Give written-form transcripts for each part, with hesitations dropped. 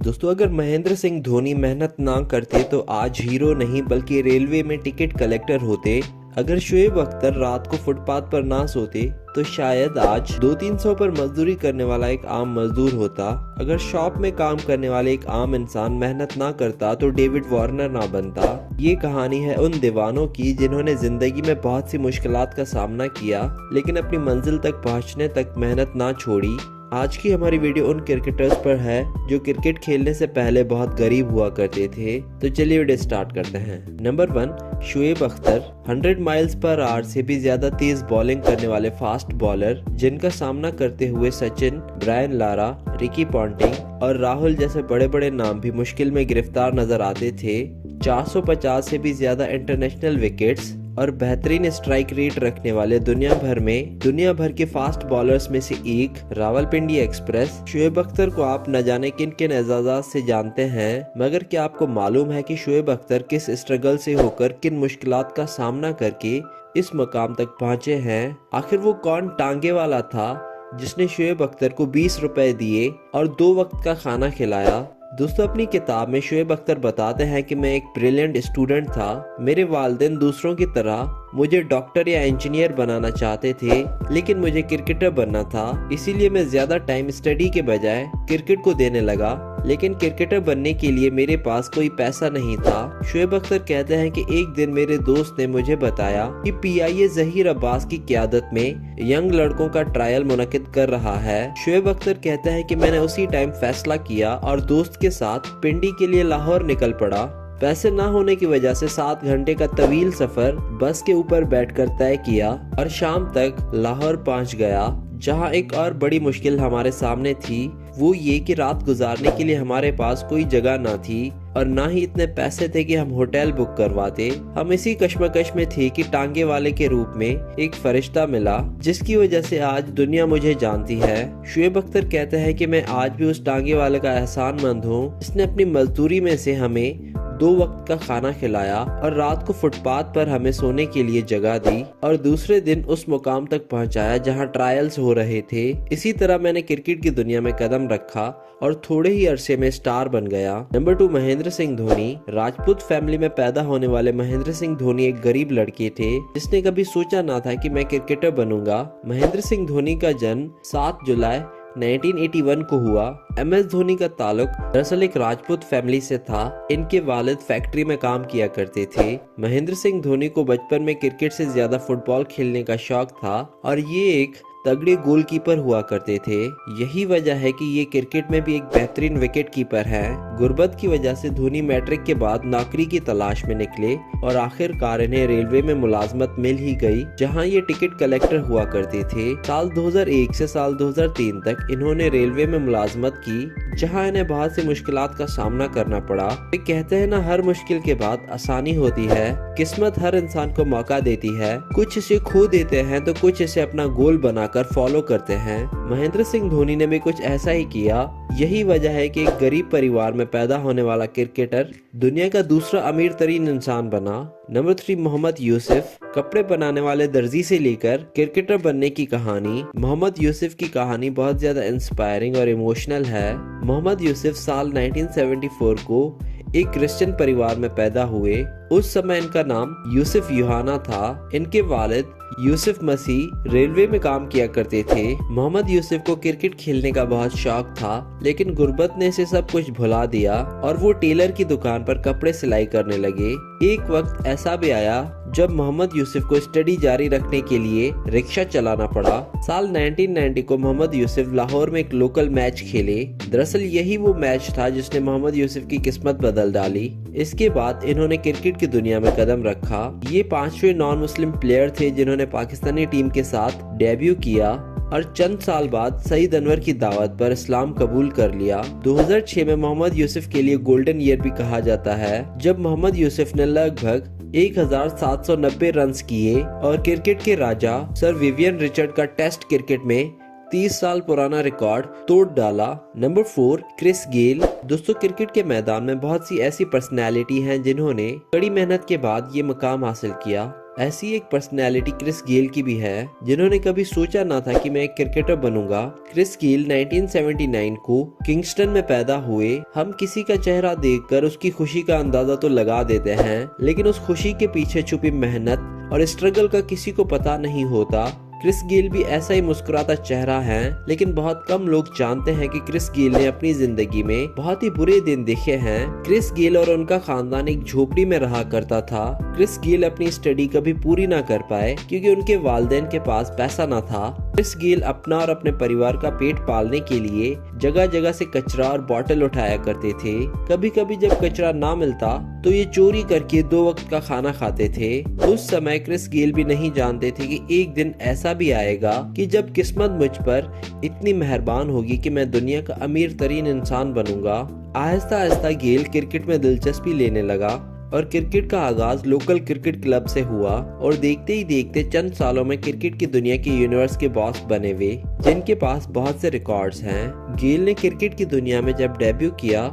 दोस्तों, अगर महेंद्र सिंह धोनी मेहनत ना करते तो आज हीरो नहीं बल्कि रेलवे में टिकट कलेक्टर होते। अगर शोएब अख्तर रात को फुटपाथ पर ना सोते तो शायद आज 200-300 पर मजदूरी करने वाला एक आम मजदूर होता। अगर शॉप में काम करने वाले एक आम इंसान मेहनत ना करता तो डेविड वार्नर ना बनता। ये कहानी है उन दीवानों की जिन्होंने जिंदगी में बहुत सी मुश्किलात का सामना किया लेकिन अपनी मंजिल तक पहुंचने तक मेहनत ना छोड़ी। आज की हमारी वीडियो उन क्रिकेटर्स पर है जो क्रिकेट खेलने से पहले बहुत गरीब हुआ करते थे। तो चलिए वीडियो स्टार्ट करते हैं। Number 1, Shoaib Akhtar. 100 miles per hour से भी ज्यादा तेज बॉलिंग करने वाले फास्ट बॉलर जिनका सामना करते हुए Sachin, Brian Lara, Ricky Ponting और राहुल जैसे बड़े बड़े नाम भी मुश्किल में गिरफ्तार नजर आते थे। 450 से भी ज्यादा इंटरनेशनल विकेट्स और बेहतरीन स्ट्राइक रेट रखने वाले दुनिया भर के फास्ट बॉलर्स में से एक रावलपिंडी एक्सप्रेस। शोएब अख्तर को आप न जाने किन किन एजाज़ात से जानते हैं, मगर क्या आपको मालूम है कि शोएब अख्तर किस स्ट्रगल से होकर किन मुश्किलात का सामना करके इस मकाम तक पहुंचे हैं? आखिर वो कौन टांगे वाला था जिसने शोएब अख्तर को 20 रुपए दिए और 2 वक्त का खाना खिलाया? दोस्तों, अपनी किताब में शोएब अख्तर बताते हैं कि मैं एक ब्रिलियंट स्टूडेंट था। मेरे वालिदैन दूसरों की तरह मुझे डॉक्टर या इंजीनियर बनाना चाहते थे, लेकिन मुझे क्रिकेटर बनना था। इसीलिए मैं ज्यादा टाइम स्टडी के बजाय क्रिकेट को देने लगा, लेकिन क्रिकेटर बनने के लिए मेरे पास कोई पैसा नहीं था। शोएब अख्तर कहते हैं कि एक दिन मेरे दोस्त ने मुझे बताया कि पीआईए जहीर अब्बास की क़यादत में यंग लड़कों का ट्रायल मुनक्किद कर रहा है। शोएब अख्तर कहते हैं कि मैंने उसी टाइम फैसला किया और दोस्त के साथ पिंडी के लिए लाहौर निकल पड़ा। पैसे ना होने की वजह से 7 घंटे का तवील सफर बस के ऊपर बैठकर तय किया और शाम तक लाहौर पहुंच गया। जहां एक और बड़ी मुश्किल हमारे सामने थी, वो ये कि रात गुजारने के लिए हमारे पास कोई जगह ना थी और ना ही इतने पैसे थे कि हम होटल बुक करवाते। हम इसी कश्मकश में थे कि टांगे वाले के रूप में एक फरिश्ता मिला जिसकी वजह से आज दुनिया मुझे जानती है। शोएब अख्तर कहते हैं कि मैं आज भी उस टांगे वाले का एहसानमंद हूँ जिसने अपनी मजदूरी में से हमें 2 वक्त का खाना खिलाया और रात को फुटपाथ पर हमें सोने के लिए जगह दी और दूसरे दिन उस मुकाम तक पहुंचाया जहां ट्रायल्स हो रहे थे। इसी तरह मैंने क्रिकेट की दुनिया में कदम रखा और थोड़े ही अरसे में स्टार बन गया। नंबर 2, महेंद्र सिंह धोनी। राजपूत फैमिली में पैदा होने वाले महेंद्र सिंह धोनी एक गरीब लड़के थे जिसने कभी सोचा ना था कि मैं क्रिकेटर बनूंगा। महेंद्र सिंह धोनी का जन्म 7 जुलाई 1981 को हुआ। MS धोनी का ताल्लुक दरअसल एक राजपूत फैमिली से था। इनके वालिद फैक्ट्री में काम किया करते थे। महेंद्र सिंह धोनी को बचपन में क्रिकेट से ज्यादा फुटबॉल खेलने का शौक था और ये एक तगड़े गोलकीपर हुआ करते थे। यही वजह है कि ये क्रिकेट में भी एक बेहतरीन विकेट कीपर है। गुर्बत की वजह से धोनी मैट्रिक के बाद नौकरी की तलाश में निकले और आखिरकार इन्हें रेलवे में मुलाजमत मिल ही गई, जहां ये टिकट कलेक्टर हुआ करते थे। साल 2001 से साल 2003 तक इन्होंने रेलवे में मुलाजमत की, जहां इन्हें बहुत सी मुश्किलात का सामना करना पड़ा। वे कहते हैं ना, हर मुश्किल के बाद आसानी होती है। किस्मत हर इंसान को मौका देती है, कुछ इसे खो देते हैं तो कुछ इसे अपना गोल बनाकर फॉलो करते हैं। महेंद्र सिंह धोनी ने भी कुछ ऐसा ही किया। यही वजह है कि एक गरीब परिवार में पैदा होने वाला क्रिकेटर दुनिया का दूसरा अमीर तरीन इंसान बना। नंबर 3, मोहम्मद यूसुफ। कपड़े बनाने वाले दर्जी से लेकर क्रिकेटर बनने की कहानी। मोहम्मद यूसुफ की कहानी बहुत ज्यादा इंस्पायरिंग और इमोशनल है। मोहम्मद यूसुफ साल 1974 को एक क्रिश्चियन परिवार में पैदा हुए। उस समय इनका नाम यूसुफ यूहाना था। इनके वालिद यूसुफ मसीह रेलवे में काम किया करते थे। मोहम्मद यूसुफ को क्रिकेट खेलने का बहुत शौक था, लेकिन गुर्बत ने इसे सब कुछ भुला दिया और वो टेलर की दुकान पर कपड़े सिलाई करने लगे। एक वक्त ऐसा भी आया जब मोहम्मद यूसुफ को स्टडी जारी रखने के लिए रिक्शा चलाना पड़ा। साल 1990 को मोहम्मद यूसुफ लाहौर में एक लोकल मैच खेले। दरअसल यही वो मैच था जिसने मोहम्मद यूसुफ की किस्मत बदल डाली। इसके बाद इन्होंने क्रिकेट की दुनिया में कदम रखा। ये 5वें नॉन मुस्लिम प्लेयर थे जिन्होंने पाकिस्तानी टीम के साथ डेब्यू किया और चंद साल बाद सईद अनवर की दावत पर इस्लाम कबूल कर लिया। 2006 में मोहम्मद यूसुफ के लिए गोल्डन ईयर भी कहा जाता है, जब मोहम्मद यूसुफ ने लगभग 1790 रन्स किए और क्रिकेट के राजा सर विवियन रिचर्ड का टेस्ट क्रिकेट में 30 साल पुराना रिकॉर्ड तोड़ डाला। Number 4, Chris Gayle. दोस्तों, क्रिकेट के मैदान में बहुत सी ऐसी पर्सनैलिटी हैं जिन्होंने कड़ी मेहनत के बाद ये मुकाम हासिल किया। ऐसी एक पर्सनैलिटी क्रिस गेल की भी है, जिन्होंने कभी सोचा ना था कि मैं एक क्रिकेटर बनूंगा। क्रिस गेल 1979 को किंगस्टन में पैदा हुए। हम किसी का चेहरा देखकर उसकी खुशी का अंदाजा तो लगा देते हैं, लेकिन उस खुशी के पीछे छुपी मेहनत और स्ट्रगल का किसी को पता नहीं होता। क्रिस गेल भी ऐसा ही मुस्कुराता चेहरा है, लेकिन बहुत कम लोग जानते हैं कि क्रिस गेल ने अपनी जिंदगी में बहुत ही बुरे दिन देखे हैं। क्रिस गेल और उनका खानदान एक झोपड़ी में रहा करता था। क्रिस गेल अपनी स्टडी कभी पूरी ना कर पाए क्योंकि उनके वालिदैन के पास पैसा ना था। क्रिस गेल अपना और अपने परिवार का पेट पालने के लिए जगह जगह से कचरा और बॉटल उठाया करते थे। कभी कभी जब कचरा ना मिलता तो ये चोरी करके 2 वक्त का खाना खाते थे। उस समय क्रिस गेल भी नहीं जानते थे कि एक दिन ऐसा भी आएगा कि जब किस्मत मुझ पर इतनी मेहरबान होगी कि मैं दुनिया का अमीर तरीन इंसान बनूंगा। आहिस्ता आहिस्ता गेल क्रिकेट में दिलचस्पी लेने लगा और क्रिकेट का आगाज लोकल क्रिकेट क्लब से हुआ और देखते ही देखते चंद सालों में क्रिकेट की दुनिया के यूनिवर्स के बॉस बने वे, जिनके पास बहुत से रिकॉर्ड्स हैं। गेल ने क्रिकेट की दुनिया में जब डेब्यू किया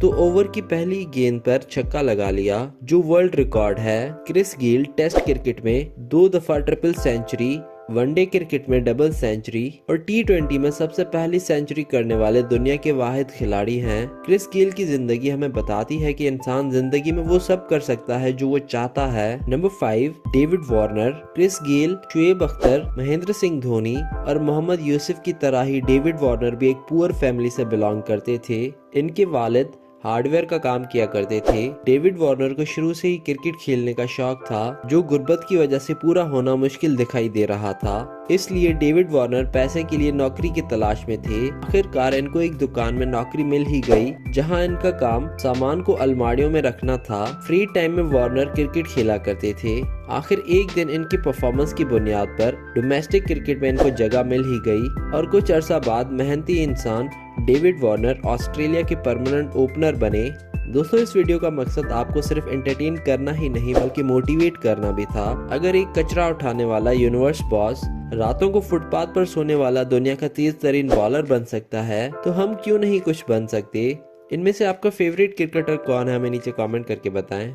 तो ओवर की पहली गेंद पर छक्का लगा लिया, जो वर्ल्ड रिकॉर्ड है। क्रिस गेल टेस्ट क्रिकेट में 2 दफा ट्रिपल सेंचुरी, वनडे क्रिकेट में डबल सेंचुरी और T20 में सबसे पहली सेंचुरी करने वाले दुनिया के वाहिद खिलाड़ी हैं। क्रिस गेल की जिंदगी हमें बताती है कि इंसान जिंदगी में वो सब कर सकता है जो वो चाहता है। Number 5, David Warner. Chris Gayle, Shoaib Akhtar, Mahendra Singh Dhoni और मोहम्मद यूसुफ की तरह ही डेविड वार्नर भी एक पुअर फैमिली से बिलोंग करते थे। इनके वालिद हार्डवेयर का काम किया करते थे। डेविड वार्नर को शुरू से ही क्रिकेट खेलने का शौक था, जो गुर्बत की वजह से पूरा होना मुश्किल दिखाई दे रहा था। इसलिए डेविड वार्नर पैसे के लिए नौकरी की तलाश में थे। आखिरकार इनको एक दुकान में नौकरी मिल ही गई, जहां इनका काम सामान को अलमारियों में रखना था। फ्री टाइम में वार्नर क्रिकेट खेला करते थे। आखिर एक दिन इनकी परफॉर्मेंस की बुनियाद पर डोमेस्टिक क्रिकेट में इनको जगह मिल ही गई और कुछ अरसा बाद मेहनती इंसान डेविड वार्नर ऑस्ट्रेलिया के परमानेंट ओपनर बने। दोस्तों, इस वीडियो का मकसद आपको सिर्फ एंटरटेन करना ही नहीं बल्कि मोटिवेट करना भी था। अगर एक कचरा उठाने वाला यूनिवर्स बॉस रातों को फुटपाथ पर सोने वाला दुनिया का तेज तरीन बॉलर बन सकता है, तो हम क्यों नहीं कुछ बन सकते। इनमें से आपका फेवरेट क्रिकेटर कौन है, हमें नीचे कमेंट करके बताएं।